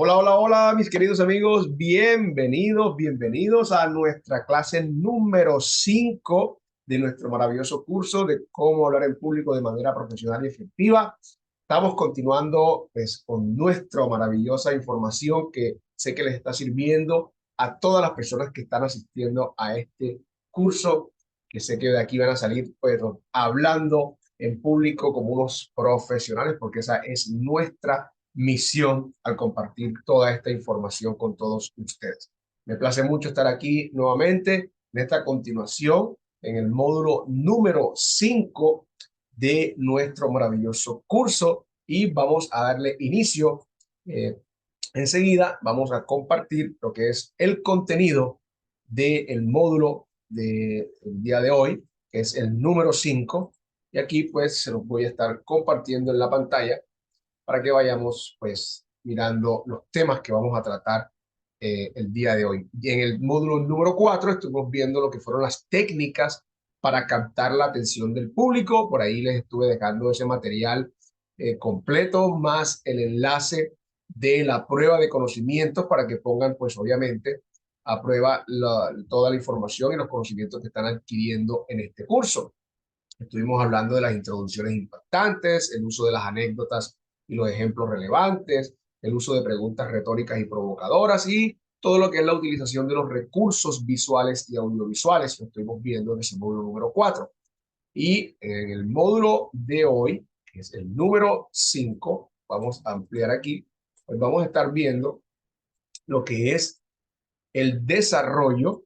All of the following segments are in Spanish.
Hola, hola, hola, mis queridos amigos. Bienvenidos a nuestra clase número 5 de nuestro maravilloso curso de cómo hablar en público de manera profesional y efectiva. Estamos continuando pues, con nuestra maravillosa información que sé que les está sirviendo a todas las personas que están asistiendo a este curso, que sé que de aquí van a salir pues, hablando en público como unos profesionales, porque esa es nuestra misión al compartir toda esta información con todos ustedes. Me place mucho estar aquí nuevamente en esta continuación en el módulo número 5 de nuestro maravilloso curso y vamos a darle inicio. Enseguida vamos a compartir lo que es el contenido del módulo del día de hoy, que es el número 5. Y aquí pues se los voy a estar compartiendo en la pantalla para que vayamos pues mirando los temas que vamos a tratar el día de hoy. Y en el módulo número 4 estuvimos viendo lo que fueron las técnicas para captar la atención del público. Por ahí les estuve dejando ese material completo, más el enlace de la prueba de conocimientos para que pongan pues obviamente a prueba toda la información y los conocimientos que están adquiriendo en este curso. Estuvimos hablando de las introducciones impactantes, el uso de las anécdotas y los ejemplos relevantes, el uso de preguntas retóricas y provocadoras y todo lo que es la utilización de los recursos visuales y audiovisuales que estuvimos viendo en ese módulo número 4. Y en el módulo de hoy, que es el número 5, vamos a ampliar aquí, pues vamos a estar viendo lo que es el desarrollo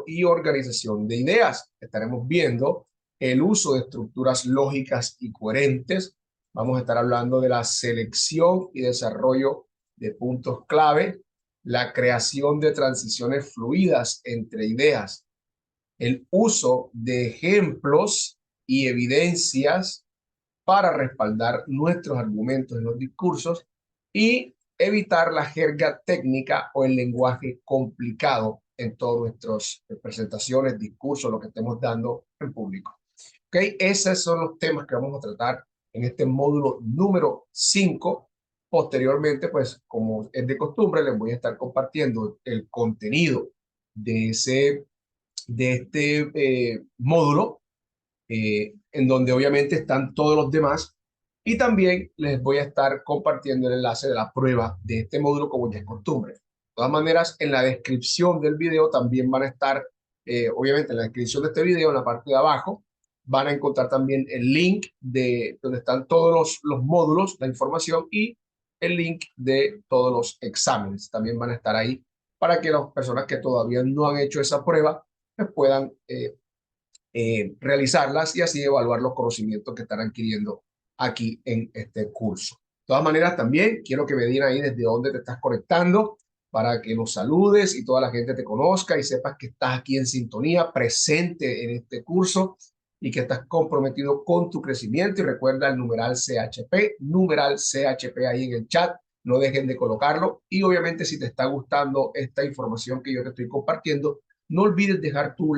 y organización de ideas. Estaremos viendo el uso de estructuras lógicas y coherentes. Vamos a estar hablando de la selección y desarrollo de puntos clave, la creación de transiciones fluidas entre ideas, el uso de ejemplos y evidencias para respaldar nuestros argumentos en los discursos y evitar la jerga técnica o el lenguaje complicado en todas nuestras presentaciones, discursos, lo que estemos dando en público. ¿Ok? Esos son los temas que vamos a tratar en este módulo número 5. Posteriormente, pues como es de costumbre, les voy a estar compartiendo el contenido de, de este módulo en donde obviamente están todos los demás. Y también les voy a estar compartiendo el enlace de la prueba de este módulo como ya es costumbre. De todas maneras, en la descripción del video también van a estar, obviamente en la descripción de este video, en la parte de abajo, van a encontrar también el link de donde están todos los módulos, la información y el link de todos los exámenes. También van a estar ahí para que las personas que todavía no han hecho esa prueba pues puedan realizarlas y así evaluar los conocimientos que están adquiriendo aquí en este curso. De todas maneras, también quiero que me digan ahí desde dónde te estás conectando para que los saludes y toda la gente te conozca y sepas que estás aquí en sintonía, presente en este curso y que estás comprometido con tu crecimiento. Y recuerda el numeral CHP ahí en el chat. No dejen de colocarlo. Y obviamente si te está gustando esta información que yo te estoy compartiendo, no olvides dejar tu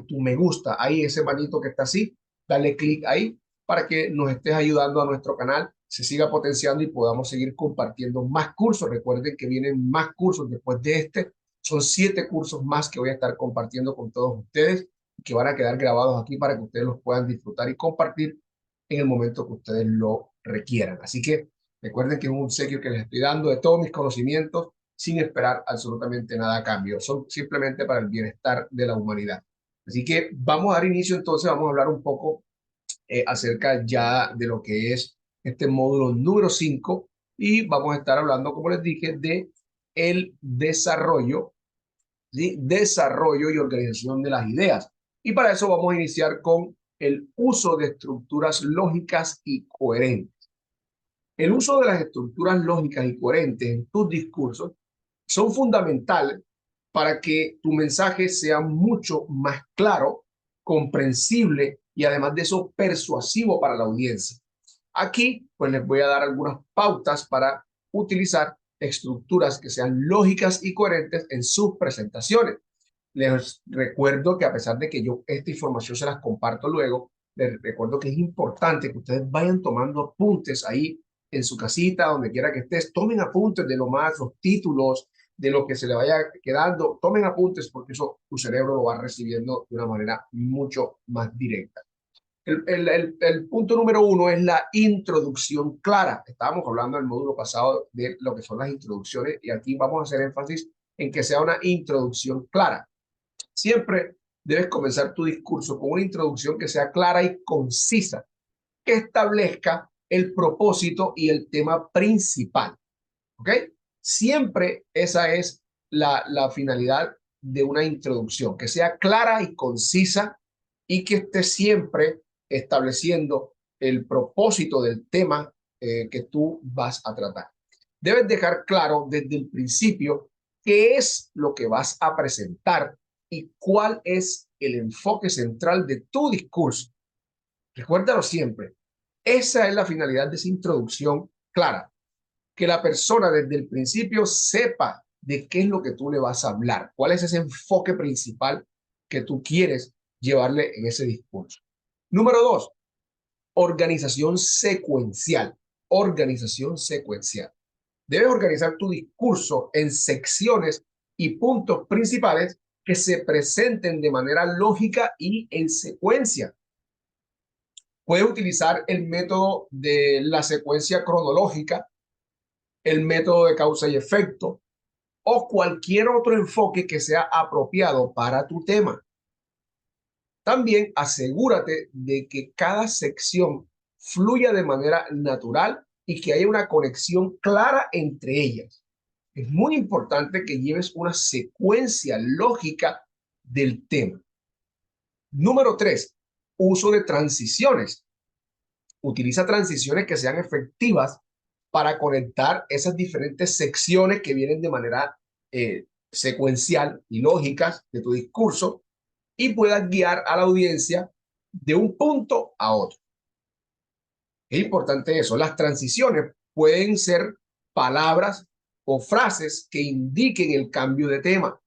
tu me gusta, ahí ese manito que está así, dale clic ahí para que nos estés ayudando a nuestro canal, se siga potenciando y podamos seguir compartiendo más cursos. Recuerden que vienen más cursos después de este. Son 7 cursos más que voy a estar compartiendo con todos ustedes y que van a quedar grabados aquí para que ustedes los puedan disfrutar y compartir en el momento que ustedes lo requieran. Así que recuerden que es un obsequio que les estoy dando de todos mis conocimientos sin esperar absolutamente nada a cambio. Son simplemente para el bienestar de la humanidad. Así que vamos a dar inicio entonces, vamos a hablar un poco acerca ya de lo que es este módulo número 5 y vamos a estar hablando, como les dije, de el desarrollo, ¿sí? Desarrollo y organización de las ideas. Y para eso vamos a iniciar con el uso de estructuras lógicas y coherentes. El uso de las estructuras lógicas y coherentes en tus discursos son fundamentales para que tu mensaje sea mucho más claro, comprensible y además de eso persuasivo para la audiencia. Aquí pues les voy a dar algunas pautas para utilizar estructuras que sean lógicas y coherentes en sus presentaciones. Les recuerdo que a pesar de que yo esta información se las comparto luego, les recuerdo que es importante que ustedes vayan tomando apuntes ahí en su casita, donde quiera que estés, tomen apuntes de lo más, los títulos, de lo que se le vaya quedando, tomen apuntes porque eso tu cerebro lo va recibiendo de una manera mucho más directa. El punto número uno es la introducción clara. Estábamos hablando en el módulo pasado de lo que son las introducciones y aquí vamos a hacer énfasis en que sea una introducción clara. Siempre debes comenzar tu discurso con una introducción que sea clara y concisa, que establezca el propósito y el tema principal. ¿Ok? Siempre esa es la finalidad de una introducción, que sea clara y concisa y que esté siempre estableciendo el propósito del tema que tú vas a tratar. Debes dejar claro desde el principio qué es lo que vas a presentar y cuál es el enfoque central de tu discurso. Recuérdalo siempre. Esa es la finalidad de esa introducción clara, que la persona desde el principio sepa de qué es lo que tú le vas a hablar, cuál es ese enfoque principal que tú quieres llevarle en ese discurso. Número dos, organización secuencial. Organización secuencial. Debes organizar tu discurso en secciones y puntos principales que se presenten de manera lógica y en secuencia. Puedes utilizar el método de la secuencia cronológica, el método de causa y efecto o cualquier otro enfoque que sea apropiado para tu tema. También asegúrate de que cada sección fluya de manera natural y que haya una conexión clara entre ellas. Es muy importante que lleves una secuencia lógica del tema. Número 3, uso de transiciones. Utiliza transiciones que sean efectivas para conectar esas diferentes secciones que vienen de manera secuencial y lógicas de tu discurso y puedas guiar a la audiencia de un punto a otro. Es importante eso. Las transiciones pueden ser palabras o frases que indiquen el cambio de tema.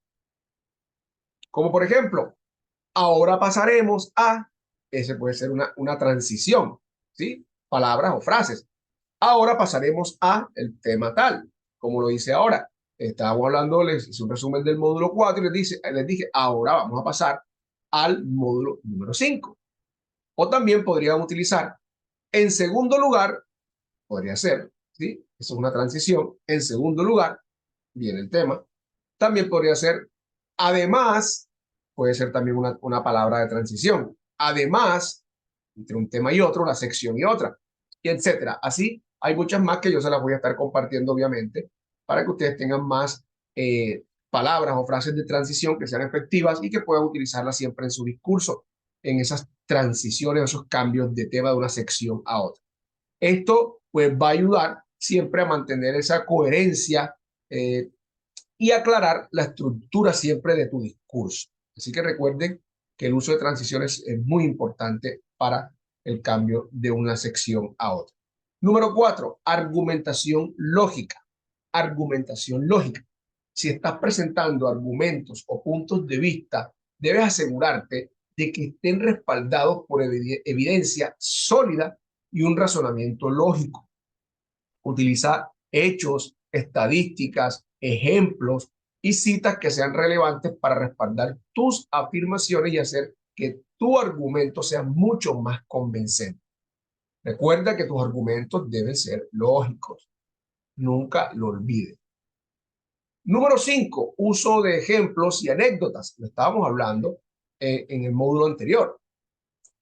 Como por ejemplo, ahora pasaremos a, ese puede ser una transición, ¿sí? Palabras o frases. Ahora pasaremos a el tema tal, como lo dice ahora. Estábamos hablando, les hice un resumen del módulo 4 y les dije, ahora vamos a pasar al módulo número 5. O también podrían utilizar, en segundo lugar, podría ser, ¿sí? Eso es una transición. En segundo lugar, viene el tema. También podría ser, además, puede ser también una palabra de transición. Además, entre un tema y otro, una sección y otra, y etcétera. Así, hay muchas más que yo se las voy a estar compartiendo, obviamente, para que ustedes tengan más palabras o frases de transición que sean efectivas y que puedan utilizarlas siempre en su discurso, en esas transiciones, esos cambios de tema de una sección a otra. Esto, pues, va a ayudar siempre a mantener esa coherencia y aclarar la estructura siempre de tu discurso. Así que recuerden que el uso de transiciones es muy importante para el cambio de una sección a otra. Número 4, argumentación lógica. Argumentación lógica. Si estás presentando argumentos o puntos de vista, debes asegurarte de que estén respaldados por evidencia sólida y un razonamiento lógico. Utiliza hechos, estadísticas, ejemplos y citas que sean relevantes para respaldar tus afirmaciones y hacer que tu argumento sea mucho más convincente. Recuerda que tus argumentos deben ser lógicos. Nunca lo olvides. Número 5, uso de ejemplos y anécdotas. Lo estábamos hablando en el módulo anterior.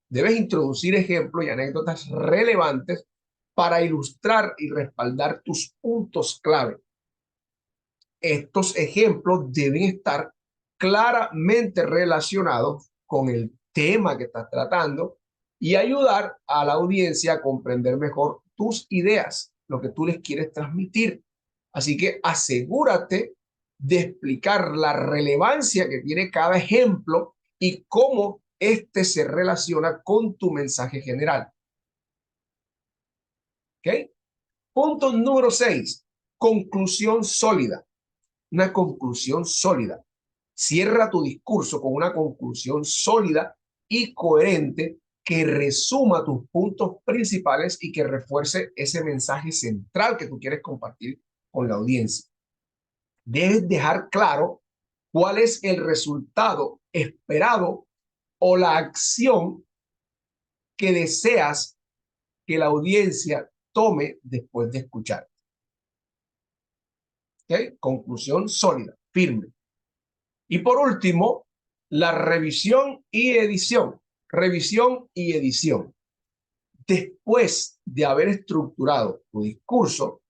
Debes introducir ejemplos y anécdotas relevantes para ilustrar y respaldar tus puntos clave. Estos ejemplos deben estar claramente relacionados con el tema que estás tratando y ayudar a la audiencia a comprender mejor tus ideas, lo que tú les quieres transmitir. Así que asegúrate de explicar la relevancia que tiene cada ejemplo y cómo este se relaciona con tu mensaje general. ¿Ok? Punto número 6. Conclusión sólida. Una conclusión sólida. Cierra tu discurso con una conclusión sólida y coherente que resuma tus puntos principales y que refuerce ese mensaje central que tú quieres compartir con la audiencia. Debes dejar claro cuál es el resultado esperado o la acción que deseas que la audiencia tome después de escuchar. ¿Okay? Conclusión sólida, firme. Y por último, la revisión y edición. Revisión y edición. Después de haber estructurado tu discurso,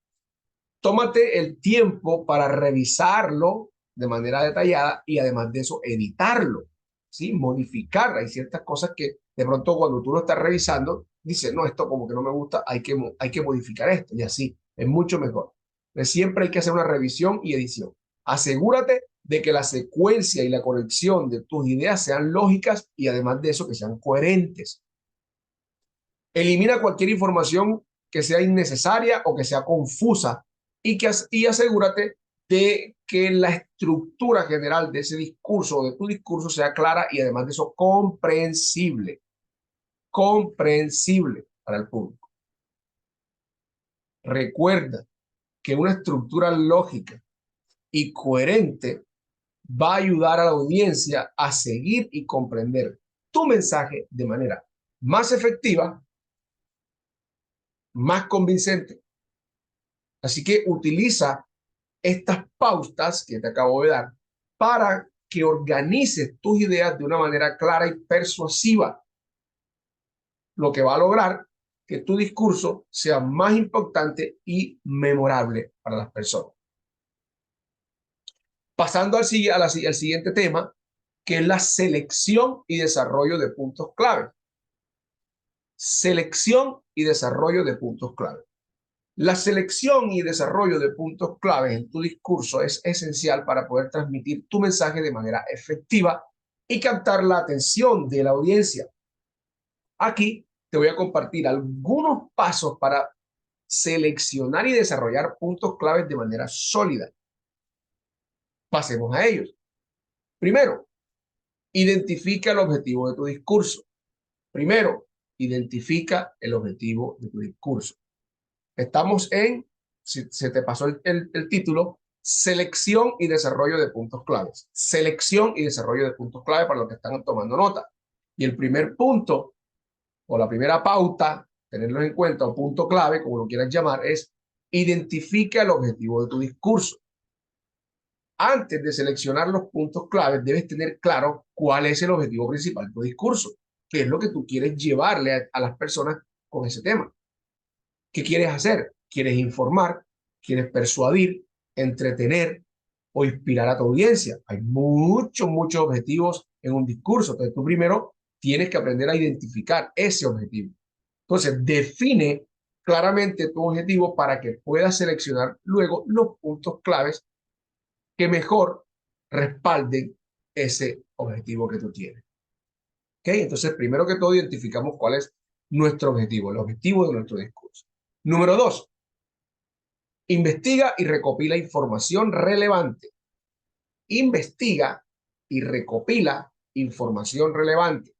tómate el tiempo para revisarlo de manera detallada y además de eso editarlo, ¿sí? Modificar. Hay ciertas cosas que de pronto cuando tú lo estás revisando, dices, no, esto como que no me gusta, hay que modificar esto y así, es mucho mejor. Entonces, siempre hay que hacer una revisión y edición. Asegúrate de que la secuencia y la conexión de tus ideas sean lógicas y además de eso que sean coherentes. Elimina cualquier información que sea innecesaria o que sea confusa y asegúrate de que la estructura general de ese discurso o de tu discurso sea clara y además de eso comprensible. Comprensible para el público. Recuerda que una estructura lógica y coherente va a ayudar a la audiencia a seguir y comprender tu mensaje de manera más efectiva, más convincente. Así que utiliza estas pautas que te acabo de dar para que organices tus ideas de una manera clara y persuasiva, lo que va a lograr que tu discurso sea más impactante y memorable para las personas. Pasando al siguiente tema, que es la selección y desarrollo de puntos clave. Selección y desarrollo de puntos clave. La selección y desarrollo de puntos claves en tu discurso es esencial para poder transmitir tu mensaje de manera efectiva y captar la atención de la audiencia. Aquí te voy a compartir algunos pasos para seleccionar y desarrollar puntos claves de manera sólida. Pasemos a ellos. Primero, identifica el objetivo de tu discurso. Primero, identifica el objetivo de tu discurso. Estamos en, si se te pasó el título, selección y desarrollo de puntos claves. Selección y desarrollo de puntos clave para los que están tomando nota. Y el primer punto, o la primera pauta, tenerlo en cuenta, o punto clave, como lo quieras llamar, es identifica el objetivo de tu discurso. Antes de seleccionar los puntos claves, debes tener claro cuál es el objetivo principal de tu discurso, qué es lo que tú quieres llevarle a las personas con ese tema. ¿Qué quieres hacer? ¿Quieres informar? ¿Quieres persuadir, entretener o inspirar a tu audiencia? Hay muchos objetivos en un discurso. Entonces, tú primero tienes que aprender a identificar ese objetivo. Entonces, define claramente tu objetivo para que puedas seleccionar luego los puntos claves que mejor respalden ese objetivo que tú tienes. ¿Ok? Entonces, primero que todo, identificamos cuál es nuestro objetivo, el objetivo de nuestro discurso. Número 2, investiga y recopila información relevante. Investiga y recopila información relevante.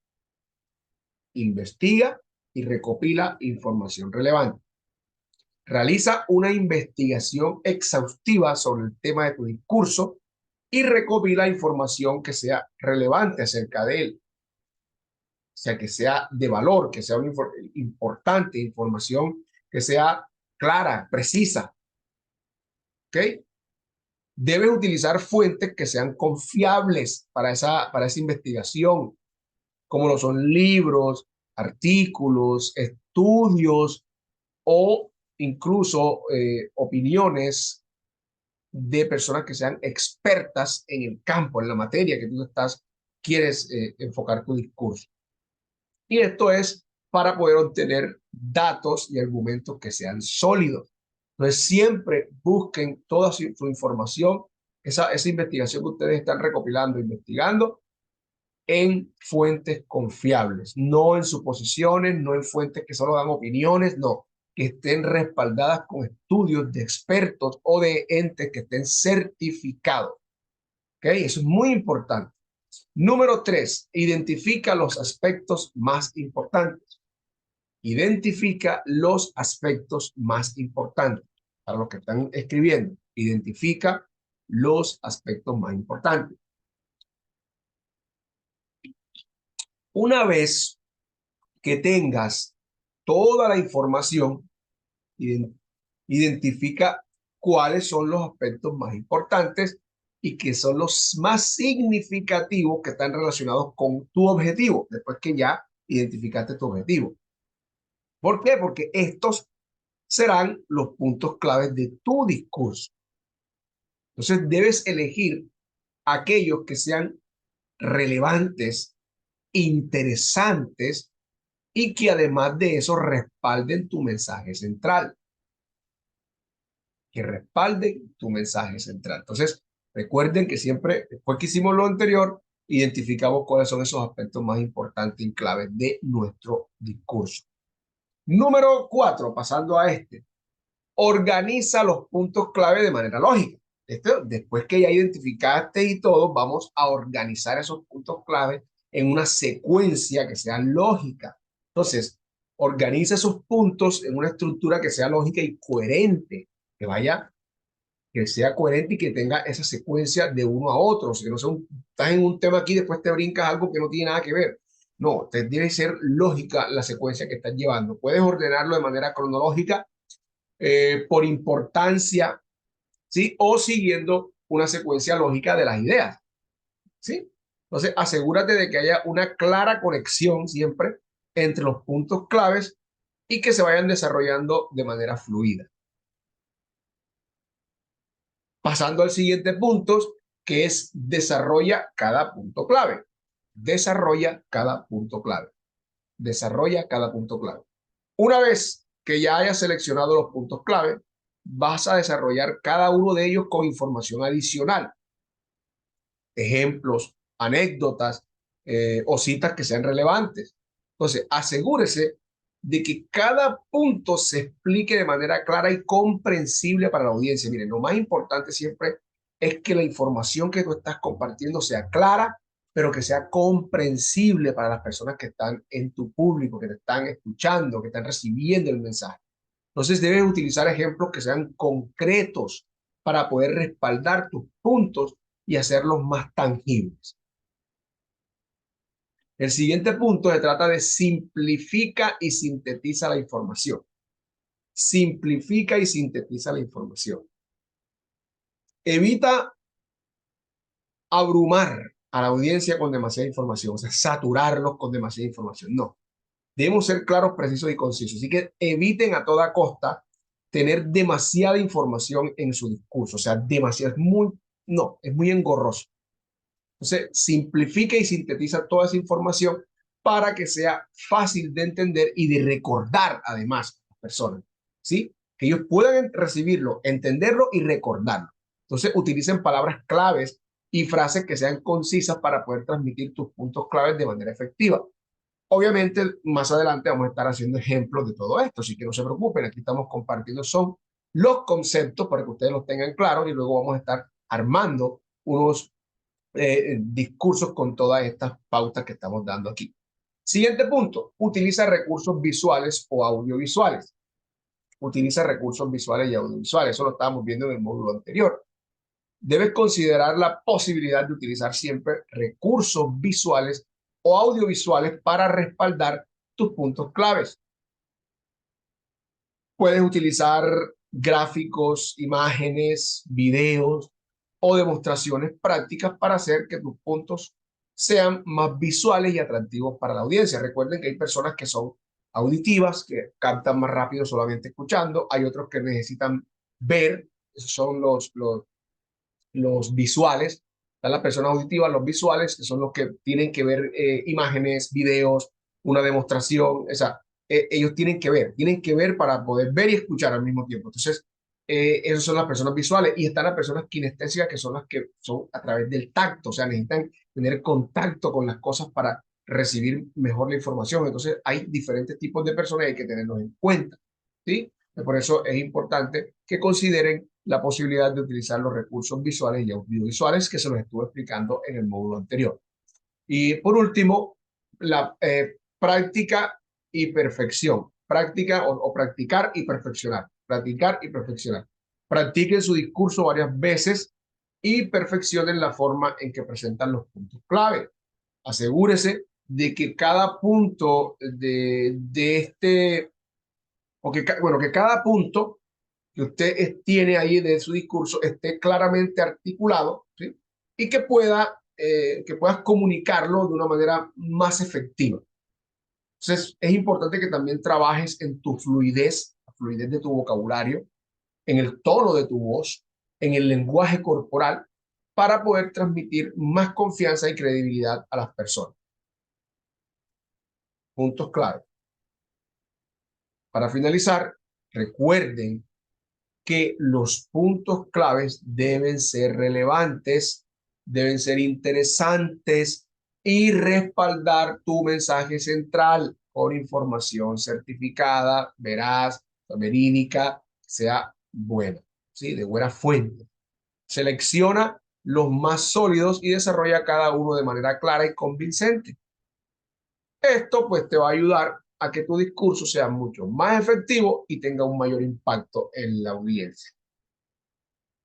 Investiga y recopila información relevante. Realiza una investigación exhaustiva sobre el tema de tu discurso y recopila información que sea relevante acerca de él. O sea, que sea de valor, que sea una importante información, que sea clara, precisa. ¿Ok? Debes utilizar fuentes que sean confiables para esa investigación, como lo son libros, artículos, estudios o incluso opiniones de personas que sean expertas en el campo, en la materia que tú quieres enfocar tu discurso. Y esto es para poder obtener datos y argumentos que sean sólidos. Entonces, siempre busquen toda su información, esa investigación que ustedes están recopilando, investigando, en fuentes confiables, no en suposiciones, no en fuentes que solo dan opiniones, no, que estén respaldadas con estudios de expertos o de entes que estén certificados. ¿Ok? Eso es muy importante. Número 3, identifica los aspectos más importantes. Identifica los aspectos más importantes. Para los que están escribiendo, identifica los aspectos más importantes. Una vez que tengas toda la información, identifica cuáles son los aspectos más importantes y que son los más significativos que están relacionados con tu objetivo, después que ya identificaste tu objetivo. ¿Por qué? Porque estos serán los puntos claves de tu discurso. Entonces debes elegir aquellos que sean relevantes, interesantes y que además de eso respalden tu mensaje central. Que respalden tu mensaje central. Entonces, recuerden que siempre, después que hicimos lo anterior, identificamos cuáles son esos aspectos más importantes y claves de nuestro discurso. Número 4, pasando a este. Organiza los puntos clave de manera lógica. Después que ya identificaste y todo, vamos a organizar esos puntos clave en una secuencia que sea lógica. Entonces, organiza esos puntos en una estructura que sea lógica y coherente, que sea coherente y que tenga esa secuencia de uno a otro. O sea, que no sea estás en un tema aquí y después te brincas algo que no tiene nada que ver. No, debe ser lógica la secuencia que estás llevando. Puedes ordenarlo de manera cronológica, por importancia, ¿sí? O siguiendo una secuencia lógica de las ideas, ¿sí? Entonces, asegúrate de que haya una clara conexión siempre entre los puntos claves y que se vayan desarrollando de manera fluida. Pasando al siguiente punto, que es desarrolla cada punto clave. Desarrolla cada punto clave. Desarrolla cada punto clave. Una vez que ya hayas seleccionado los puntos clave, vas a desarrollar cada uno de ellos con información adicional. Ejemplos, anécdotas o citas que sean relevantes. Entonces, asegúrese de que cada punto se explique de manera clara y comprensible para la audiencia. Miren, lo más importante siempre es que la información que tú estás compartiendo sea clara, pero que sea comprensible para las personas que están en tu público, que te están escuchando, que están recibiendo el mensaje. Entonces debes utilizar ejemplos que sean concretos para poder respaldar tus puntos y hacerlos más tangibles. El siguiente punto se trata de simplifica y sintetiza la información. Simplifica y sintetiza la información. Evita abrumar a la audiencia con demasiada información, o sea, saturarlos con demasiada información. No, debemos ser claros, precisos y concisos. Así que eviten a toda costa tener demasiada información en su discurso, o sea, demasiado, es muy engorroso. Entonces, simplifica y sintetiza toda esa información para que sea fácil de entender y de recordar además a las personas, ¿sí? Que ellos puedan recibirlo, entenderlo y recordarlo. Entonces, utilicen palabras claves y frases que sean concisas para poder transmitir tus puntos claves de manera efectiva. Obviamente, más adelante vamos a estar haciendo ejemplos de todo esto, así que no se preocupen, aquí estamos compartiendo son los conceptos para que ustedes los tengan claros y luego vamos a estar armando unos discursos con todas estas pautas que estamos dando aquí. Siguiente punto, utiliza recursos visuales o audiovisuales. Utiliza recursos visuales y audiovisuales, eso lo estábamos viendo en el módulo anterior. Debes considerar la posibilidad de utilizar siempre recursos visuales o audiovisuales para respaldar tus puntos claves. Puedes utilizar gráficos, imágenes, videos o demostraciones prácticas para hacer que tus puntos sean más visuales y atractivos para la audiencia. Recuerden que hay personas que son auditivas, que captan más rápido solamente escuchando. Hay otros que necesitan ver, esos son los visuales. Están las personas auditivas, los visuales, que son los que tienen que ver imágenes, videos, una demostración. O sea, ellos tienen que ver para poder ver y escuchar al mismo tiempo. Entonces, esas son las personas visuales y están las personas kinestésicas, que son las que son a través del tacto, o sea, necesitan tener contacto con las cosas para recibir mejor la información. Entonces, hay diferentes tipos de personas y hay que tenerlos en cuenta, ¿sí? Por eso es importante que consideren la posibilidad de utilizar los recursos visuales y audiovisuales que se los estuve explicando en el módulo anterior. Y por último, la práctica y perfección. Práctica o practicar y perfeccionar. Practicar y perfeccionar. Practiquen su discurso varias veces y perfeccionen la forma en que presentan los puntos clave. Asegúrese de que cada punto de este, o que, bueno, que cada punto que usted tiene ahí de su discurso esté claramente articulado, ¿sí? Y que puedas comunicarlo de una manera más efectiva. Entonces, es importante que también trabajes en tu fluidez, la fluidez de tu vocabulario, en el tono de tu voz, en el lenguaje corporal, para poder transmitir más confianza y credibilidad a las personas. Puntos clave. Para finalizar, recuerden que los puntos claves deben ser relevantes, deben ser interesantes y respaldar tu mensaje central con información certificada, veraz, verídica, sea buena, ¿sí? De buena fuente. Selecciona los más sólidos y desarrolla cada uno de manera clara y convincente. Esto pues te va a ayudar a que tu discurso sea mucho más efectivo y tenga un mayor impacto en la audiencia.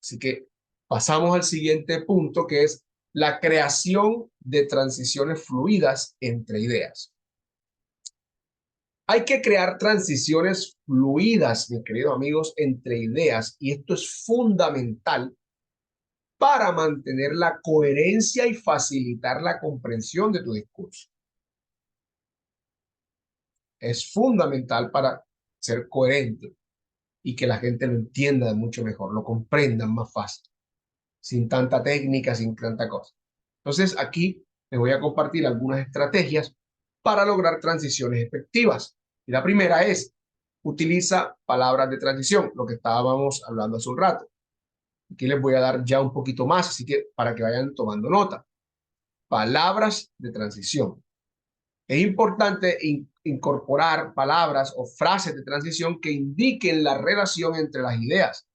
Así que pasamos al siguiente punto, que es la creación de transiciones fluidas entre ideas. Hay que crear transiciones fluidas, mis queridos amigos, entre ideas, y esto es fundamental para mantener la coherencia y facilitar la comprensión de tu discurso. Es fundamental para ser coherente y que la gente lo entienda mucho mejor, lo comprendan más fácil, sin tanta técnica, sin tanta cosa. Entonces, aquí les voy a compartir algunas estrategias para lograr transiciones efectivas. Y la primera es, utiliza palabras de transición, lo que estábamos hablando hace un rato. Aquí les voy a dar ya un poquito más, así que para que vayan tomando nota. Palabras de transición. Es importante incorporar palabras o frases de transición que indiquen la relación entre las ideas.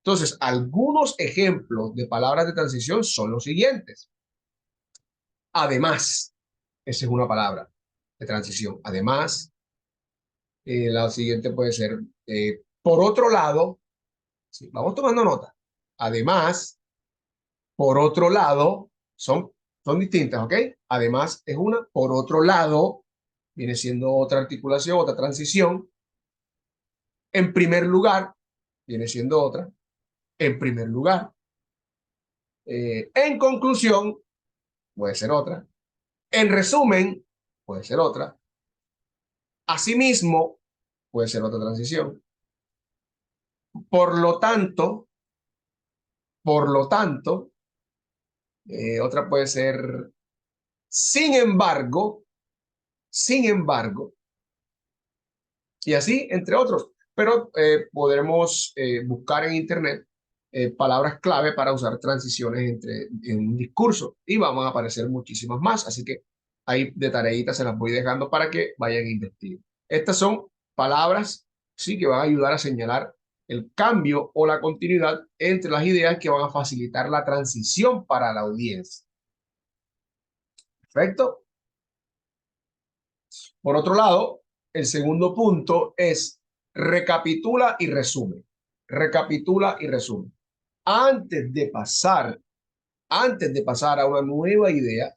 Entonces, algunos ejemplos de palabras de transición son los siguientes. Además, esa es una palabra de transición. Además, la siguiente puede ser, por otro lado, ¿sí? Vamos tomando nota. Además, por otro lado, son distintas, ¿ok? Además, es una. Por otro lado, viene siendo otra articulación, otra transición. En primer lugar, viene siendo otra. En primer lugar. En conclusión, puede ser otra. En resumen, puede ser otra. Asimismo, puede ser otra transición. Por lo tanto, otra puede ser, sin embargo, sin embargo, y así, entre otros. Pero podremos buscar en Internet palabras clave para usar transiciones en un discurso y van a aparecer muchísimas más. Así que ahí de tareitas se las voy dejando para que vayan a investigar. Estas son palabras, sí, que van a ayudar a señalar el cambio o la continuidad entre las ideas que van a facilitar la transición para la audiencia. Perfecto. Por otro lado, el segundo punto es recapitula y resume. Recapitula y resume. Antes de pasar, antes de pasar a una nueva idea,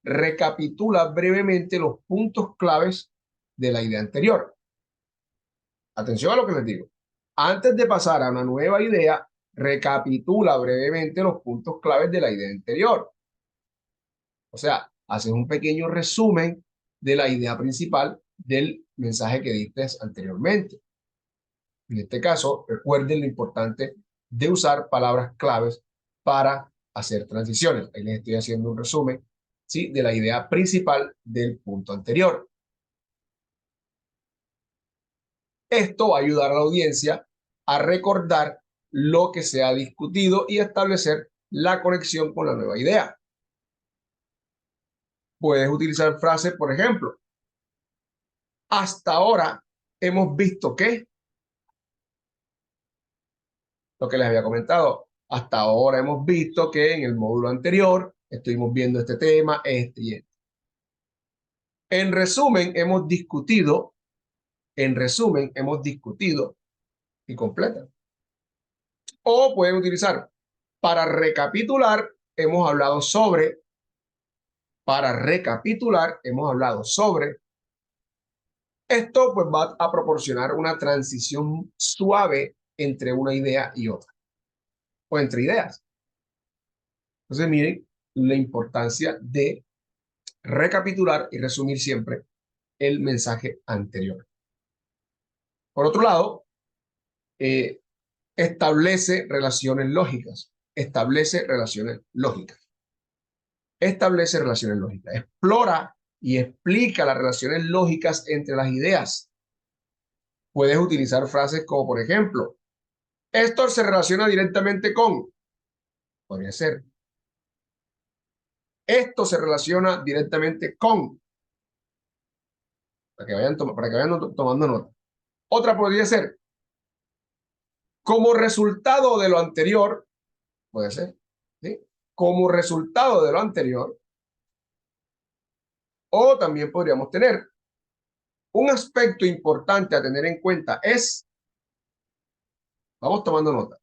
recapitula brevemente los puntos claves de la idea anterior. Atención a lo que les digo. Antes de pasar a una nueva idea, recapitula brevemente los puntos claves de la idea anterior. O sea, haces un pequeño resumen de la idea principal del mensaje que diste anteriormente. En este caso, recuerden lo importante de usar palabras claves para hacer transiciones. Ahí les estoy haciendo un resumen, ¿sí?, de la idea principal del punto anterior. Esto va a ayudar a la audiencia a recordar lo que se ha discutido y establecer la conexión con la nueva idea. Puedes utilizar frases, por ejemplo, hasta ahora hemos visto que, lo que les había comentado, hasta ahora hemos visto que en el módulo anterior estuvimos viendo este tema, este y este. En resumen, hemos discutido y completa. O pueden utilizar para recapitular, hemos hablado sobre, esto pues va a proporcionar una transición suave entre una idea y otra, o entre ideas. Entonces miren la importancia de recapitular y resumir siempre el mensaje anterior. Por otro lado, establece relaciones lógicas. Establece relaciones lógicas. Explora y explica las relaciones lógicas entre las ideas. Puedes utilizar frases como, por ejemplo, esto se relaciona directamente con. Podría ser. Esto se relaciona directamente con. Para que vayan tomando nota. Otra podría ser. Como resultado de lo anterior, puede ser, ¿sí? Como resultado de lo anterior, o también podríamos tener un aspecto importante a tener en cuenta es, vamos tomando nota,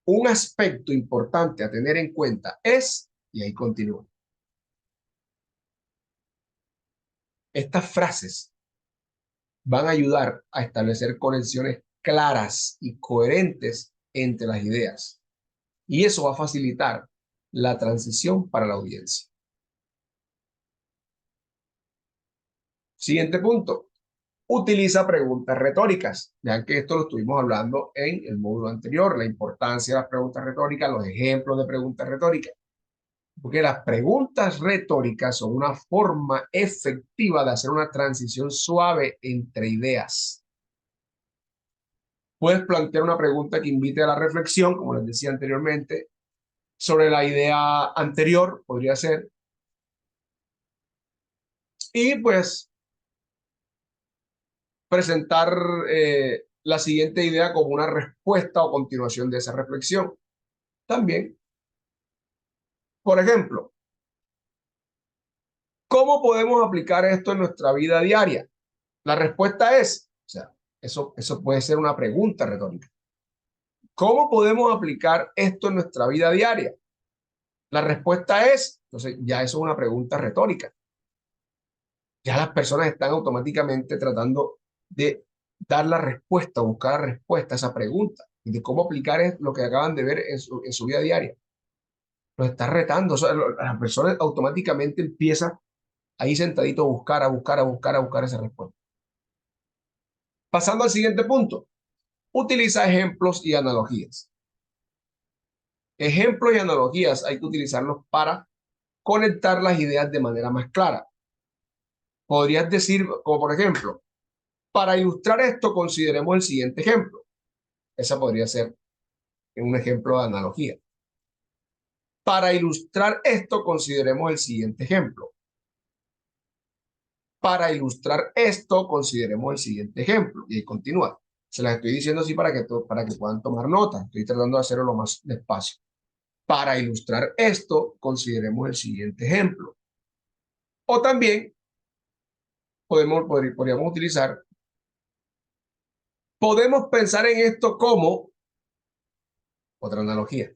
un aspecto importante a tener en cuenta es, y ahí continúa. Estas frases van a ayudar a establecer conexiones claras y coherentes entre las ideas. Y eso va a facilitar la transición para la audiencia. Siguiente punto. Utiliza preguntas retóricas. Vean que esto lo estuvimos hablando en el módulo anterior, la importancia de las preguntas retóricas, los ejemplos de preguntas retóricas. Porque las preguntas retóricas son una forma efectiva de hacer una transición suave entre ideas. Puedes plantear una pregunta que invite a la reflexión, como les decía anteriormente, sobre la idea anterior, podría ser. Y pues presentar la siguiente idea como una respuesta o continuación de esa reflexión. También, por ejemplo, ¿cómo podemos aplicar esto en nuestra vida diaria? La respuesta es, o sea, eso puede ser una pregunta retórica. ¿Cómo podemos aplicar esto en nuestra vida diaria? La respuesta es, entonces ya eso es una pregunta retórica. Ya las personas están automáticamente tratando de dar la respuesta, buscar la respuesta a esa pregunta y de cómo aplicar lo que acaban de ver en su vida diaria. Los está retando, o sea, las personas automáticamente empiezan ahí sentadito a buscar esa respuesta. Pasando al siguiente punto, utiliza ejemplos y analogías. Ejemplos y analogías hay que utilizarlos para conectar las ideas de manera más clara. Podrías decir, como por ejemplo, para ilustrar esto, consideremos el siguiente ejemplo. Esa podría ser un ejemplo de analogía. Para ilustrar esto, consideremos el siguiente ejemplo. Para ilustrar esto, consideremos el siguiente ejemplo. Y ahí continúa. Se las estoy diciendo así para que puedan tomar nota. Estoy tratando de hacerlo lo más despacio. Para ilustrar esto, consideremos el siguiente ejemplo. O también podríamos utilizar, podemos pensar en esto como, otra analogía,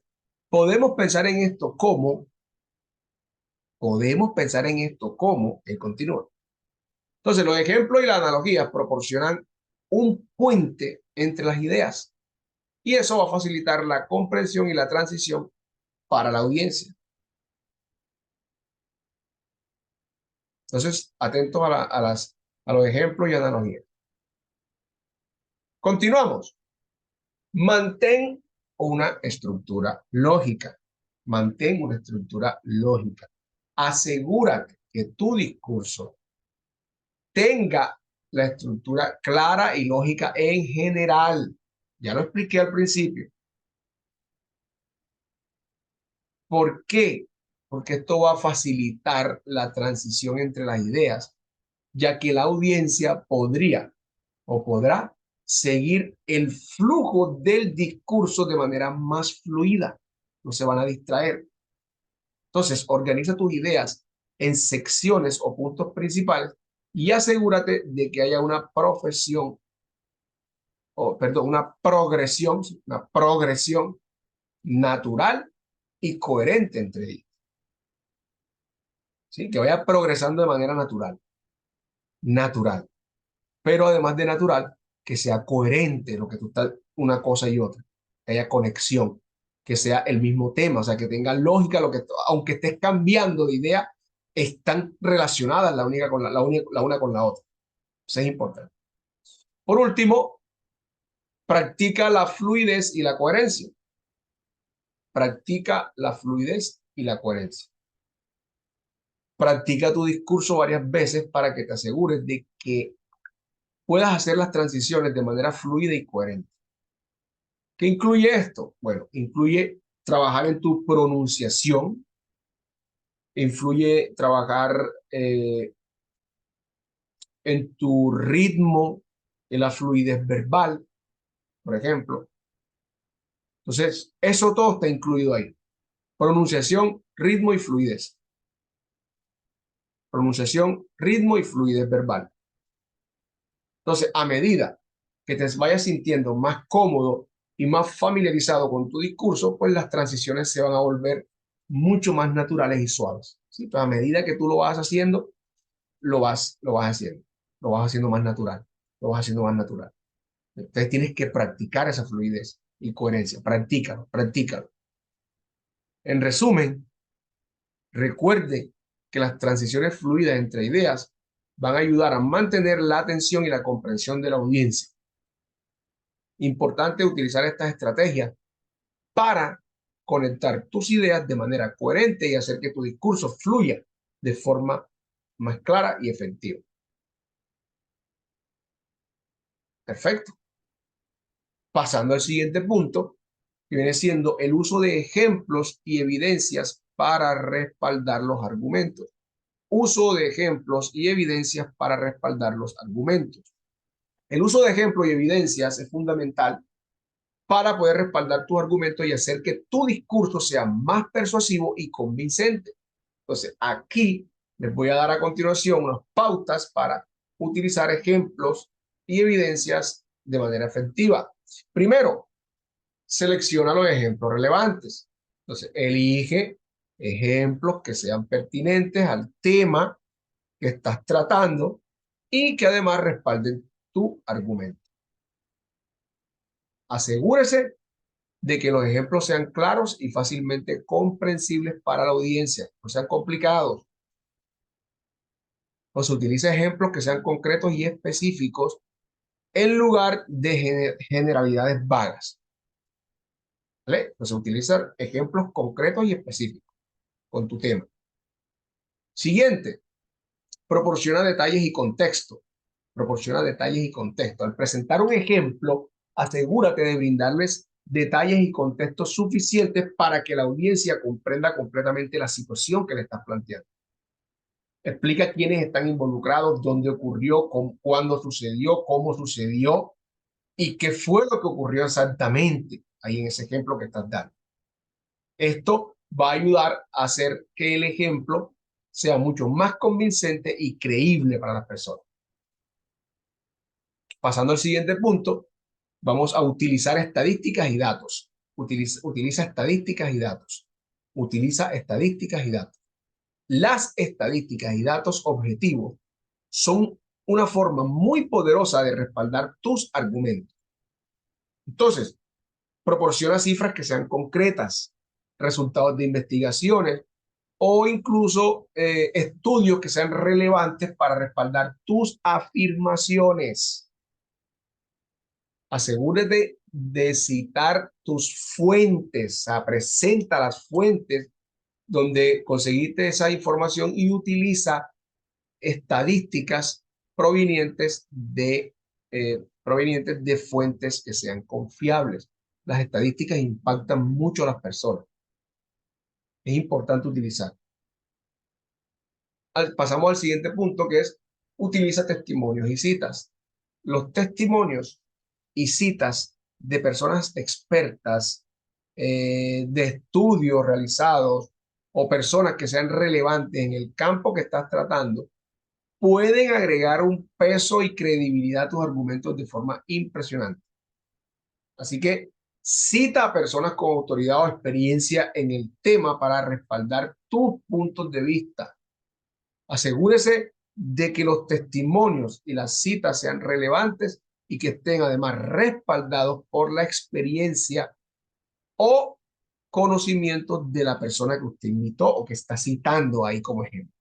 podemos pensar en esto como, él continúa. Entonces, los ejemplos y las analogías proporcionan un puente entre las ideas y eso va a facilitar la comprensión y la transición para la audiencia. Entonces, atentos a los ejemplos y analogías. Continuamos. Mantén una estructura lógica. Mantén una estructura lógica. Asegúrate que tu discurso tenga la estructura clara y lógica en general. Ya lo expliqué al principio. ¿Por qué? Porque esto va a facilitar la transición entre las ideas, ya que la audiencia podría o podrá seguir el flujo del discurso de manera más fluida. No se van a distraer. Entonces, organiza tus ideas en secciones o puntos principales y asegúrate de que haya una profesión, o perdón, una progresión natural y coherente entre ellos. ¿Sí? Que vaya progresando de manera natural, natural. Pero además de natural, que sea coherente lo que tú estás, una cosa y otra, que haya conexión, que sea el mismo tema, o sea, que tenga lógica, aunque estés cambiando de idea, están relacionadas la una con la otra. Eso es importante. Por último, practica la fluidez y la coherencia. Practica la fluidez y la coherencia. Practica tu discurso varias veces para que te asegures de que puedas hacer las transiciones de manera fluida y coherente. ¿Qué incluye esto? Bueno, incluye trabajar en tu pronunciación, influye trabajar en tu ritmo, en la fluidez verbal, por ejemplo. Entonces, eso todo está incluido ahí. Pronunciación, ritmo y fluidez. Pronunciación, ritmo y fluidez verbal. Entonces, a medida que te vayas sintiendo más cómodo y más familiarizado con tu discurso, pues las transiciones se van a volver mucho más naturales y suaves. ¿Sí? Pues a medida que tú lo vas haciendo, lo vas haciendo más natural, lo vas haciendo más natural. Entonces tienes que practicar esa fluidez y coherencia. Practícalo, practícalo. En resumen, recuerde que las transiciones fluidas entre ideas van a ayudar a mantener la atención y la comprensión de la audiencia. Importante utilizar estas estrategias para conectar tus ideas de manera coherente y hacer que tu discurso fluya de forma más clara y efectiva. Perfecto. Pasando al siguiente punto, que viene siendo el uso de ejemplos y evidencias para respaldar los argumentos. Uso de ejemplos y evidencias para respaldar los argumentos. El uso de ejemplos y evidencias es fundamental para poder respaldar tus argumentos y hacer que tu discurso sea más persuasivo y convincente. Entonces, aquí les voy a dar a continuación unas pautas para utilizar ejemplos y evidencias de manera efectiva. Primero, selecciona los ejemplos relevantes. Entonces, elige ejemplos que sean pertinentes al tema que estás tratando y que además respalden tu argumento. Asegúrese de que los ejemplos sean claros y fácilmente comprensibles para la audiencia, no sean complicados. O se utiliza ejemplos que sean concretos y específicos en lugar de generalidades vagas. ¿Vale? Entonces, utilizar ejemplos concretos y específicos con tu tema. Siguiente, proporciona detalles y contexto. Proporciona detalles y contexto. Al presentar un ejemplo, asegúrate de brindarles detalles y contextos suficientes para que la audiencia comprenda completamente la situación que le estás planteando. Explica quiénes están involucrados, dónde ocurrió, cuándo sucedió, cómo sucedió y qué fue lo que ocurrió exactamente ahí en ese ejemplo que estás dando. Esto va a ayudar a hacer que el ejemplo sea mucho más convincente y creíble para las personas. Pasando al siguiente punto, vamos a utilizar estadísticas y datos. Utiliza estadísticas y datos. Utiliza estadísticas y datos. Las estadísticas y datos objetivos son una forma muy poderosa de respaldar tus argumentos. Entonces, proporciona cifras que sean concretas, resultados de investigaciones o incluso estudios que sean relevantes para respaldar tus afirmaciones. Asegúrate de citar tus fuentes, o sea, presenta las fuentes donde conseguiste esa información y utiliza estadísticas provenientes de fuentes que sean confiables. Las estadísticas impactan mucho a las personas. Es importante utilizar. Pasamos al siguiente punto, que es utiliza testimonios y citas. Los testimonios y citas de personas expertas, de estudios realizados o personas que sean relevantes en el campo que estás tratando pueden agregar un peso y credibilidad a tus argumentos de forma impresionante. Así que cita a personas con autoridad o experiencia en el tema para respaldar tus puntos de vista. Asegúrese de que los testimonios y las citas sean relevantes y que estén además respaldados por la experiencia o conocimientos de la persona que usted invitó o que está citando ahí como ejemplo.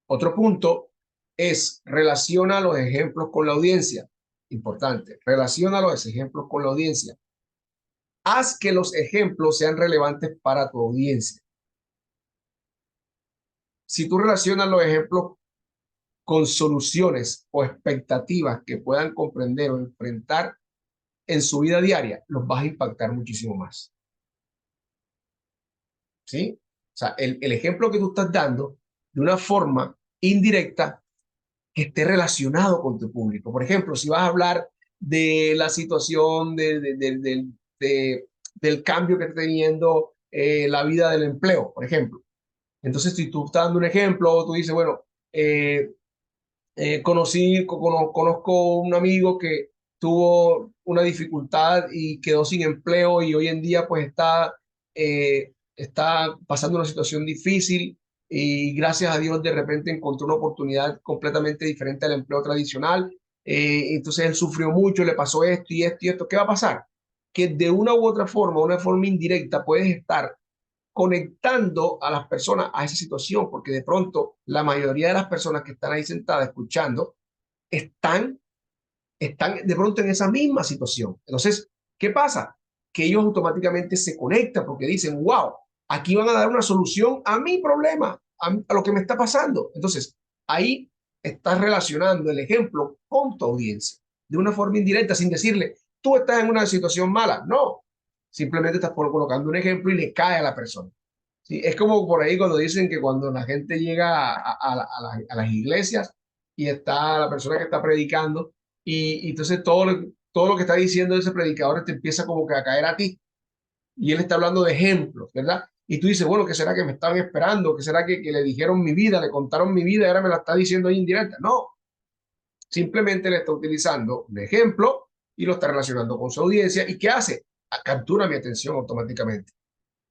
Otro punto es relaciona los ejemplos con la audiencia. Importante, relaciona los ejemplos con la audiencia. Haz que los ejemplos sean relevantes para tu audiencia. Si tú relacionas los ejemplos con soluciones o expectativas que puedan comprender o enfrentar en su vida diaria, los vas a impactar muchísimo más. ¿Sí? O sea, el ejemplo que tú estás dando de una forma indirecta que esté relacionado con tu público. Por ejemplo, si vas a hablar de la situación del cambio que está teniendo la vida del empleo, por ejemplo. Entonces, si tú estás dando un ejemplo, tú dices, bueno, eh, conozco un amigo que tuvo una dificultad y quedó sin empleo y hoy en día pues está pasando una situación difícil y gracias a Dios de repente encontró una oportunidad completamente diferente al empleo tradicional. Entonces él sufrió mucho, le pasó esto y esto y esto. ¿Qué va a pasar? Que de una u otra forma, una forma indirecta, puedes estar conectando a las personas a esa situación, porque de pronto la mayoría de las personas que están ahí sentadas escuchando están, están de pronto en esa misma situación. Entonces, ¿qué pasa? Que ellos automáticamente se conectan porque dicen, wow, aquí van a dar una solución a mi problema, a lo que me está pasando. Entonces, ahí estás relacionando el ejemplo con tu audiencia de una forma indirecta, sin decirle, tú estás en una situación mala. No, simplemente estás colocando un ejemplo y le cae a la persona. Sí, es como por ahí cuando dicen que cuando la gente llega a las iglesias y está la persona que está predicando y entonces todo lo que está diciendo ese predicador te empieza como que a caer a ti y él está hablando de ejemplos, ¿verdad? Y tú dices, bueno, ¿qué será que me estaban esperando? ¿Qué será que le dijeron mi vida, le contaron mi vida y ahora me la está diciendo ahí indirecta? No, simplemente le está utilizando un ejemplo y lo está relacionando con su audiencia. ¿Y qué hace? Captura mi atención automáticamente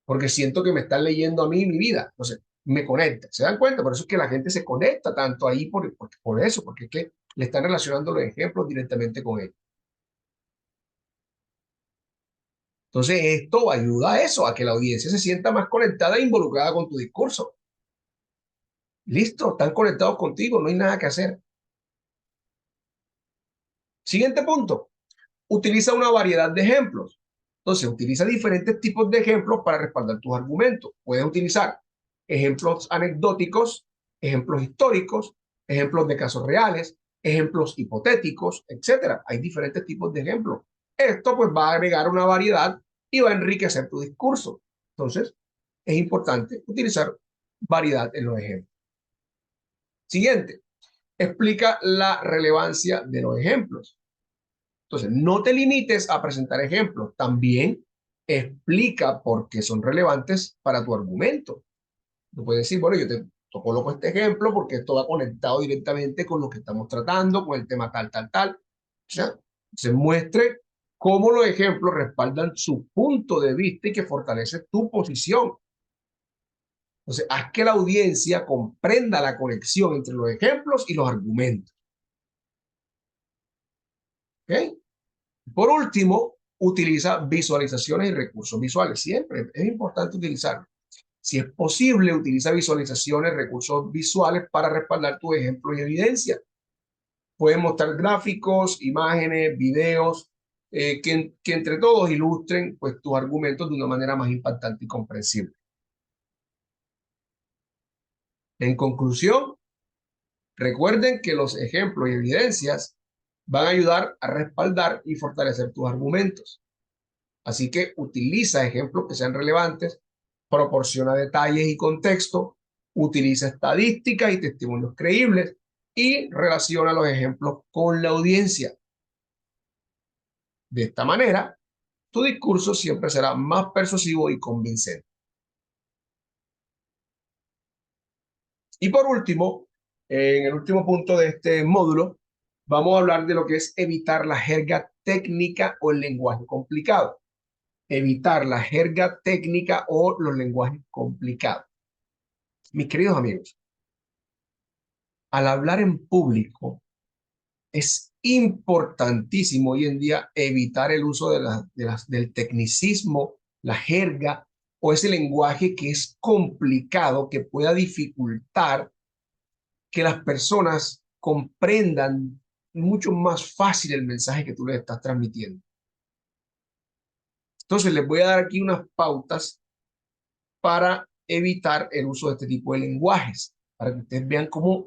porque siento que me están leyendo a mí mi vida. Entonces, me conecta. ¿Se dan cuenta? Por eso es que la gente se conecta tanto ahí por eso, porque es que le están relacionando los ejemplos directamente con él. Entonces, esto ayuda a eso, a que la audiencia se sienta más conectada e involucrada con tu discurso. Listo, están conectados contigo, no hay nada que hacer. Siguiente punto, utiliza una variedad de ejemplos. Entonces, utiliza diferentes tipos de ejemplos para respaldar tus argumentos. Puedes utilizar ejemplos anecdóticos, ejemplos históricos, ejemplos de casos reales, ejemplos hipotéticos, etcétera. Hay diferentes tipos de ejemplos. Esto pues va a agregar una variedad y va a enriquecer tu discurso. Entonces, es importante utilizar variedad en los ejemplos. Siguiente, explica la relevancia de los ejemplos. Entonces, no te limites a presentar ejemplos, también explica por qué son relevantes para tu argumento. Tú puedes decir, bueno, yo te coloco este ejemplo porque esto va conectado directamente con lo que estamos tratando, con el tema tal, tal, tal. O sea, se muestre cómo los ejemplos respaldan su punto de vista y que fortalece tu posición. Entonces, haz que la audiencia comprenda la conexión entre los ejemplos y los argumentos. ¿Ok? Por último, utiliza visualizaciones y recursos visuales. Siempre es importante utilizarlo. Si es posible, utiliza visualizaciones, recursos visuales para respaldar tus ejemplos y evidencia. Pueden mostrar gráficos, imágenes, videos, que entre todos ilustren pues, tus argumentos de una manera más impactante y comprensible. En conclusión, recuerden que los ejemplos y evidencias van a ayudar a respaldar y fortalecer tus argumentos. Así que utiliza ejemplos que sean relevantes, proporciona detalles y contexto, utiliza estadísticas y testimonios creíbles y relaciona los ejemplos con la audiencia. De esta manera, tu discurso siempre será más persuasivo y convincente. Y por último, en el último punto de este módulo, vamos a hablar de lo que es evitar la jerga técnica o el lenguaje complicado. Evitar la jerga técnica o los lenguajes complicados. Mis queridos amigos, al hablar en público, es importantísimo hoy en día evitar el uso del tecnicismo, la jerga o ese lenguaje que es complicado, que pueda dificultar que las personas comprendan mucho más fácil el mensaje que tú les estás transmitiendo. Entonces, les voy a dar aquí unas pautas para evitar el uso de este tipo de lenguajes, para que ustedes vean cómo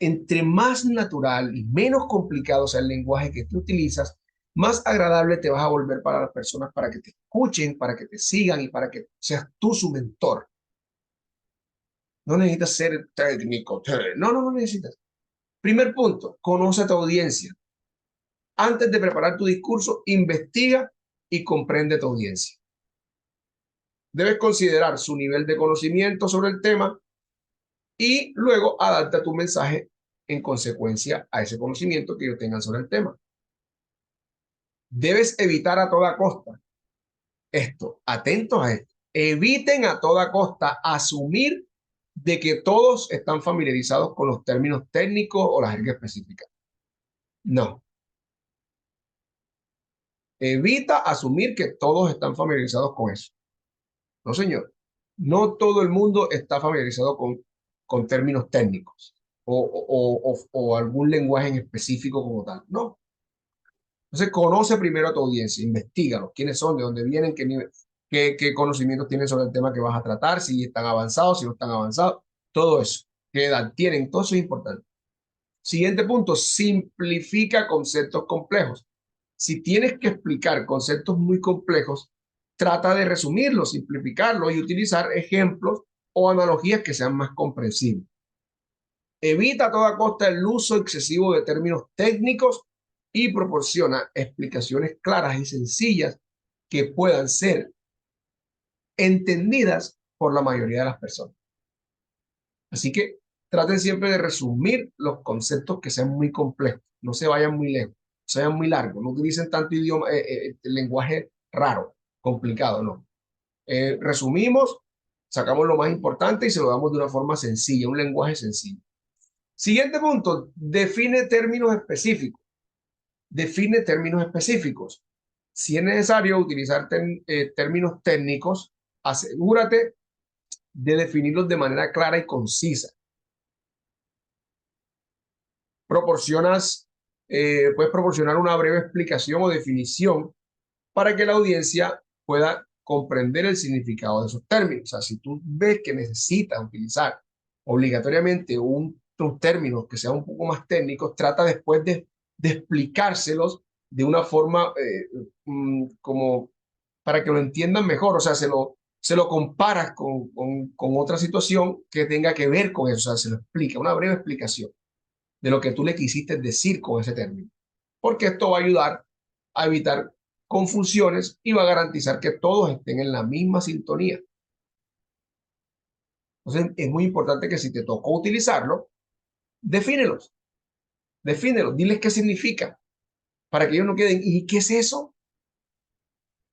entre más natural y menos complicado sea el lenguaje que tú utilizas, más agradable te vas a volver para las personas, para que te escuchen, para que te sigan y para que seas tú su mentor. No necesitas ser técnico. No necesitas. Primer punto, conoce a tu audiencia. Antes de preparar tu discurso, investiga y comprende tu audiencia. Debes considerar su nivel de conocimiento sobre el tema y luego adapta tu mensaje en consecuencia a ese conocimiento que ellos tengan sobre el tema. Debes evitar a toda costa esto, atentos a esto, eviten a toda costa asumir de que todos están familiarizados con los términos técnicos o las jerga específicas. No. Evita asumir que todos están familiarizados con eso. No, señor. No todo el mundo está familiarizado con términos técnicos o algún lenguaje en específico como tal. No. Entonces, conoce primero a tu audiencia, investígalos, quiénes son, de dónde vienen, qué conocimientos tienen sobre el tema que vas a tratar, si están avanzados, si no están avanzados, todo eso, qué edad tienen, todo eso es importante. Siguiente punto, simplifica conceptos complejos. Si tienes que explicar conceptos muy complejos, trata de resumirlos, simplificarlos y utilizar ejemplos o analogías que sean más comprensibles. Evita a toda costa el uso excesivo de términos técnicos y proporciona explicaciones claras y sencillas que puedan ser entendidas por la mayoría de las personas. Así que traten siempre de resumir los conceptos que sean muy complejos, no se vayan muy lejos, no sean muy largos, no utilicen tanto idioma, lenguaje raro, complicado, no. Resumimos, sacamos lo más importante y se lo damos de una forma sencilla, un lenguaje sencillo. Siguiente punto, define términos específicos. Define términos específicos. Si es necesario utilizar términos técnicos, asegúrate de definirlos de manera clara y concisa. Puedes proporcionar una breve explicación o definición para que la audiencia pueda comprender el significado de esos términos. O sea, si tú ves que necesitas utilizar obligatoriamente unos términos que sean un poco más técnicos, trata después de explicárselos de una forma como para que lo entiendan mejor. O sea, se lo comparas con otra situación que tenga que ver con eso. O sea, se lo explica, una breve explicación de lo que tú le quisiste decir con ese término. Porque esto va a ayudar a evitar confusiones y va a garantizar que todos estén en la misma sintonía. Entonces, es muy importante que si te tocó utilizarlo, defínelos, defínelos, diles qué significa, para que ellos no queden, ¿y qué es eso?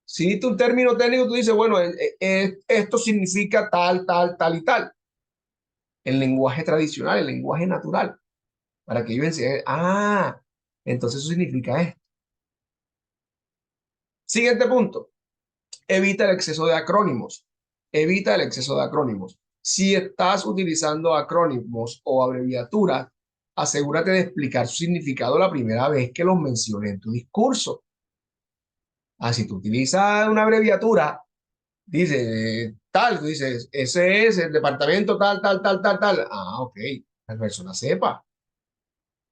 Si diste un término técnico, tú dices, bueno, esto significa tal, tal, tal y tal. El lenguaje tradicional, el lenguaje natural, para que ellos enseñen, entonces eso significa esto. Siguiente punto, evita el exceso de acrónimos. Evita el exceso de acrónimos. Si estás utilizando acrónimos o abreviaturas, asegúrate de explicar su significado la primera vez que los menciones en tu discurso. Si tú utilizas una abreviatura, dice tal, tú dices, ese es el departamento tal, tal, tal, tal, tal. Ok, la persona sepa.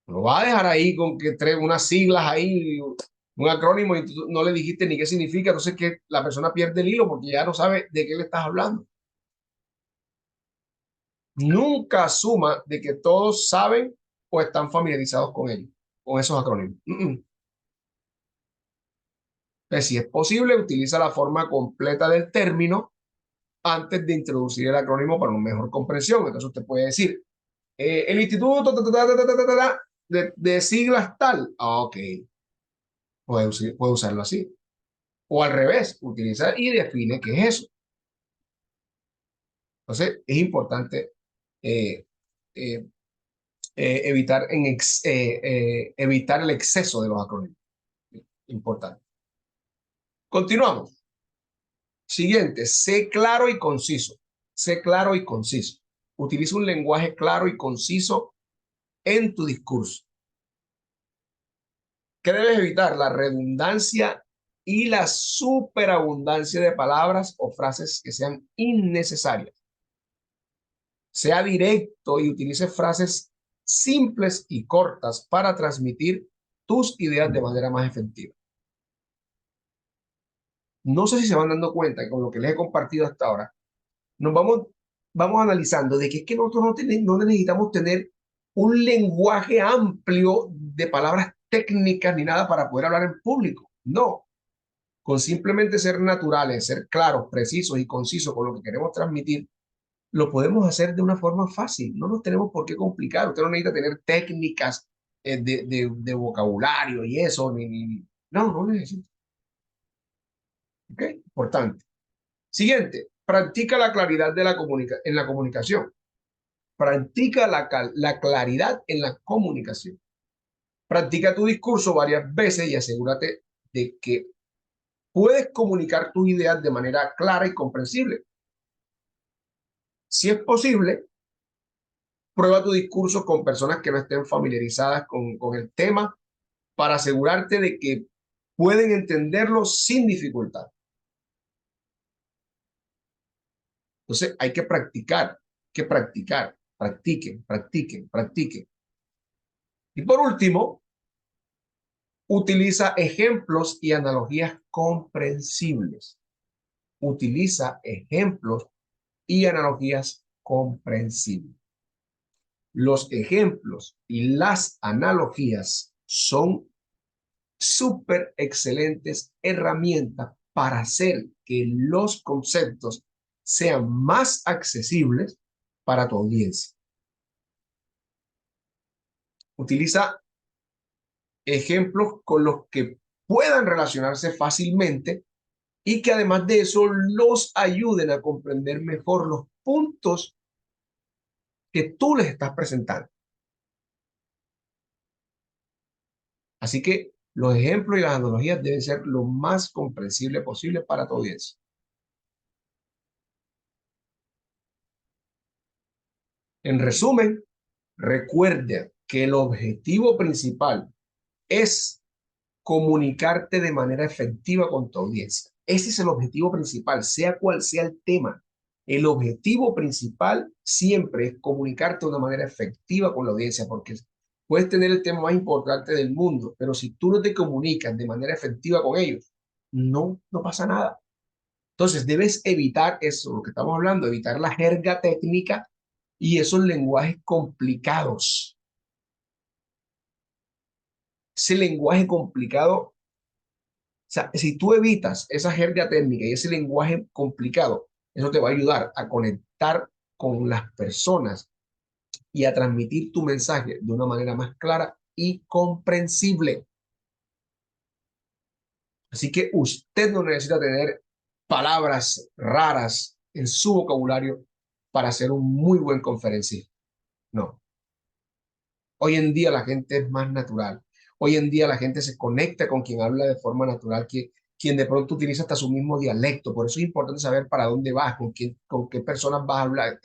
No va a dejar ahí con que trae unas siglas ahí, un acrónimo y tú no le dijiste ni qué significa, entonces que la persona pierde el hilo porque ya no sabe de qué le estás hablando. Nunca asuma de que todos saben o están familiarizados con ellos, con esos acrónimos. Entonces, si es posible, utiliza la forma completa del término antes de introducir el acrónimo para una mejor comprensión. Entonces, usted puede decir, el instituto de siglas tal. Ah, ok, puede usarlo así. O al revés, utiliza y define qué es eso. Entonces, es importante eh, eh, evitar el exceso de los acrónimos. Importante. Continuamos. Siguiente, sé claro y conciso. Sé claro y conciso. Utiliza un lenguaje claro y conciso en tu discurso. ¿Qué debes evitar? La redundancia y la superabundancia de palabras o frases que sean innecesarias. Sea directo y utilice frases simples y cortas para transmitir tus ideas de manera más efectiva. No sé si se van dando cuenta que con lo que les he compartido hasta ahora, nos vamos analizando de que es que nosotros no necesitamos tener un lenguaje amplio de palabras técnicas ni nada para poder hablar en público. No, con simplemente ser naturales, ser claros, precisos y concisos con lo que queremos transmitir, lo podemos hacer de una forma fácil. No nos tenemos por qué complicar. Usted no necesita tener técnicas de vocabulario y eso, no, no necesita. ¿Ok? Importante. Siguiente, practica la claridad en la comunicación. Practica la claridad en la comunicación. Practica tu discurso varias veces y asegúrate de que puedes comunicar tus ideas de manera clara y comprensible. Si es posible, prueba tu discurso con personas que no estén familiarizadas con el tema para asegurarte de que pueden entenderlo sin dificultad. Entonces hay que practicar, practiquen, practiquen, practiquen. Y por último, utiliza ejemplos y analogías comprensibles. Utiliza ejemplos y analogías comprensibles. Los ejemplos y las analogías son súper excelentes herramientas para hacer que los conceptos sean más accesibles para tu audiencia. Utiliza ejemplos con los que puedan relacionarse fácilmente y que además de eso los ayuden a comprender mejor los puntos que tú les estás presentando. Así que los ejemplos y las analogías deben ser lo más comprensible posible para tu audiencia. En resumen, recuerda que el objetivo principal es comunicarte de manera efectiva con tu audiencia. Ese es el objetivo principal, sea cual sea el tema. El objetivo principal siempre es comunicarte de una manera efectiva con la audiencia, porque puedes tener el tema más importante del mundo, pero si tú no te comunicas de manera efectiva con ellos, no pasa nada. Entonces, debes evitar eso, lo que estamos hablando, evitar la jerga técnica y esos lenguajes complicados. Ese lenguaje complicado, o sea, si tú evitas esa jerga técnica y ese lenguaje complicado, eso te va a ayudar a conectar con las personas y a transmitir tu mensaje de una manera más clara y comprensible. Así que usted no necesita tener palabras raras en su vocabulario para ser un muy buen conferencista. No. Hoy en día la gente es más natural. Hoy en día la gente se conecta con quien habla de forma natural, que quien de pronto utiliza hasta su mismo dialecto. Por eso es importante saber para dónde vas, con qué personas vas a hablar,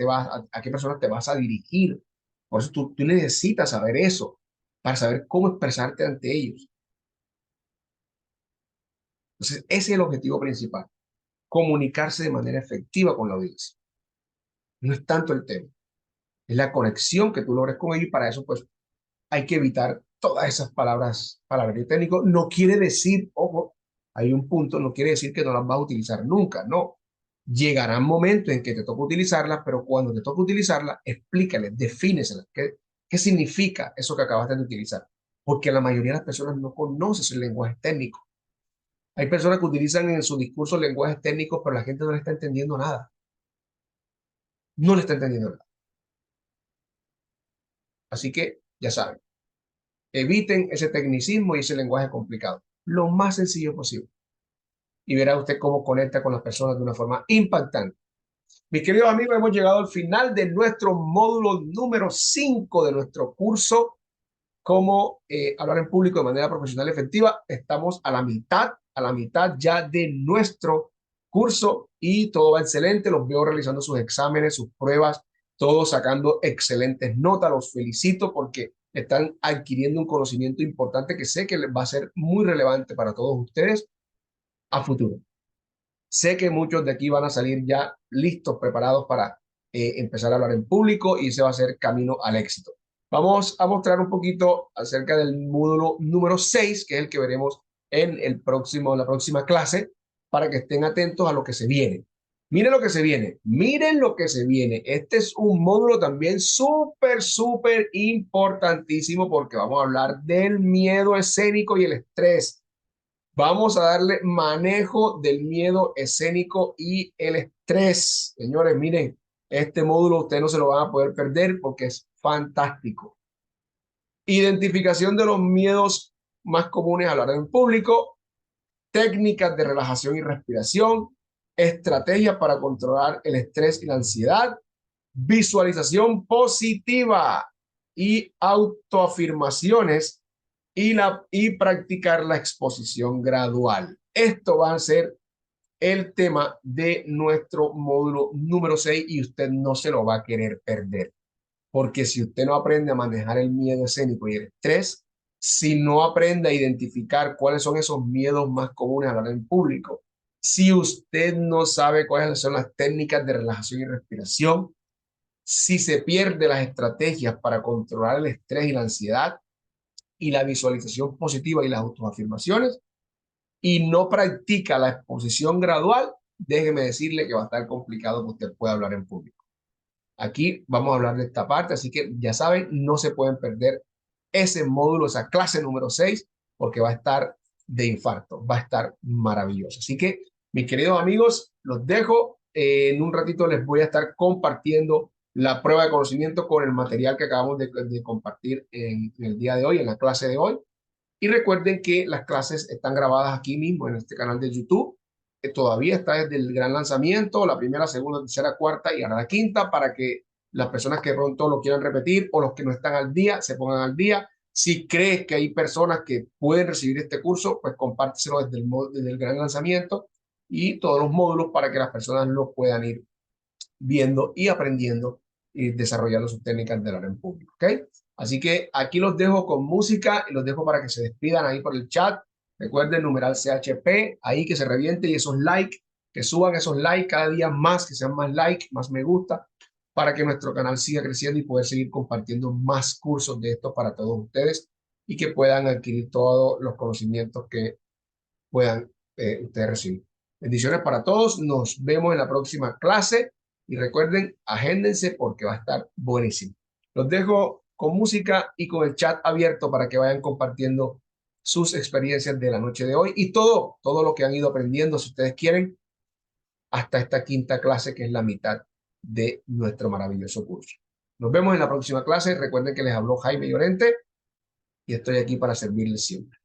a qué personas te vas a dirigir. Por eso tú necesitas saber eso para saber cómo expresarte ante ellos. Entonces, ese es el objetivo principal, comunicarse de manera efectiva con la audiencia. No es tanto el tema, es la conexión que tú logres con ellos y para eso, pues, hay que evitar todas esas palabras técnico. No quiere decir, ojo, hay un punto, no quiere decir que no las vas a utilizar nunca, no. Llegarán momentos en que te toca utilizarlas, pero cuando te toca utilizarlas, explícales, defíneselas. ¿Qué significa eso que acabaste de utilizar? Porque la mayoría de las personas no conocen el lenguaje técnico. Hay personas que utilizan en su discurso lenguajes técnicos, pero la gente no le está entendiendo nada. No le está entendiendo nada. Así que, ya saben, eviten ese tecnicismo y ese lenguaje complicado. Lo más sencillo posible. Y verá usted cómo conecta con las personas de una forma impactante. Mis queridos amigos, hemos llegado al final de nuestro módulo número 5 de nuestro curso, cómo hablar en público de manera profesional y efectiva. Estamos a la mitad ya de nuestro curso y todo va excelente. Los veo realizando sus exámenes, sus pruebas, todos sacando excelentes notas. Los felicito porque están adquiriendo un conocimiento importante que sé que les va a ser muy relevante para todos ustedes a futuro. Sé que muchos de aquí van a salir ya listos, preparados para empezar a hablar en público y ese va a ser camino al éxito. Vamos a mostrar un poquito acerca del módulo número 6, que es el que veremos en la próxima clase, para que estén atentos a lo que se viene. Miren lo que se viene, miren lo que se viene. Este es un módulo también súper importantísimo porque vamos a hablar del miedo escénico y el estrés. Vamos a darle manejo del miedo escénico y el estrés. Señores, miren, este módulo ustedes no se lo van a poder perder porque es fantástico. Identificación de los miedos más comunes al hablar en público, técnicas de relajación y respiración, estrategias para controlar el estrés y la ansiedad, visualización positiva y autoafirmaciones y practicar la exposición gradual. Esto va a ser el tema de nuestro módulo número 6 y usted no se lo va a querer perder. Porque si usted no aprende a manejar el miedo escénico y el estrés, si no aprende a identificar cuáles son esos miedos más comunes al hablar en público, si usted no sabe cuáles son las técnicas de relajación y respiración, si se pierde las estrategias para controlar el estrés y la ansiedad, y la visualización positiva y las autoafirmaciones y no practica la exposición gradual, déjeme decirle que va a estar complicado que usted pueda hablar en público. Aquí vamos a hablar de esta parte, así que ya saben, no se pueden perder ese módulo, esa clase número 6, porque va a estar de infarto, va a estar maravilloso. Así que, mis queridos amigos, los dejo. En un ratito les voy a estar compartiendo la prueba de conocimiento con el material que acabamos de compartir en el día de hoy, en la clase de hoy. Y recuerden que las clases están grabadas aquí mismo en este canal de YouTube. Que todavía está desde el gran lanzamiento, la primera, segunda, tercera, cuarta y ahora la quinta, para que las personas que pronto lo quieran repetir o los que no están al día se pongan al día. Si crees que hay personas que pueden recibir este curso, pues compárteselo desde el gran lanzamiento y todos los módulos para que las personas lo puedan ir viendo y aprendiendo y desarrollando sus técnicas de hablar en público, ¿ok? Así que aquí los dejo con música y los dejo para que se despidan ahí por el chat. Recuerden numeral CHP, ahí que se reviente y esos likes, que suban esos likes cada día más, que sean más likes, más me gusta, para que nuestro canal siga creciendo y poder seguir compartiendo más cursos de estos para todos ustedes y que puedan adquirir todos los conocimientos que puedan ustedes recibir. Bendiciones para todos. Nos vemos en la próxima clase y recuerden, agéndense porque va a estar buenísimo. Los dejo con música y con el chat abierto para que vayan compartiendo sus experiencias de la noche de hoy y todo lo que han ido aprendiendo, si ustedes quieren, hasta esta quinta clase que es la mitad de nuestro maravilloso curso. Nos vemos en la próxima clase. Recuerden que les habló Jaime Llorente y estoy aquí para servirles siempre.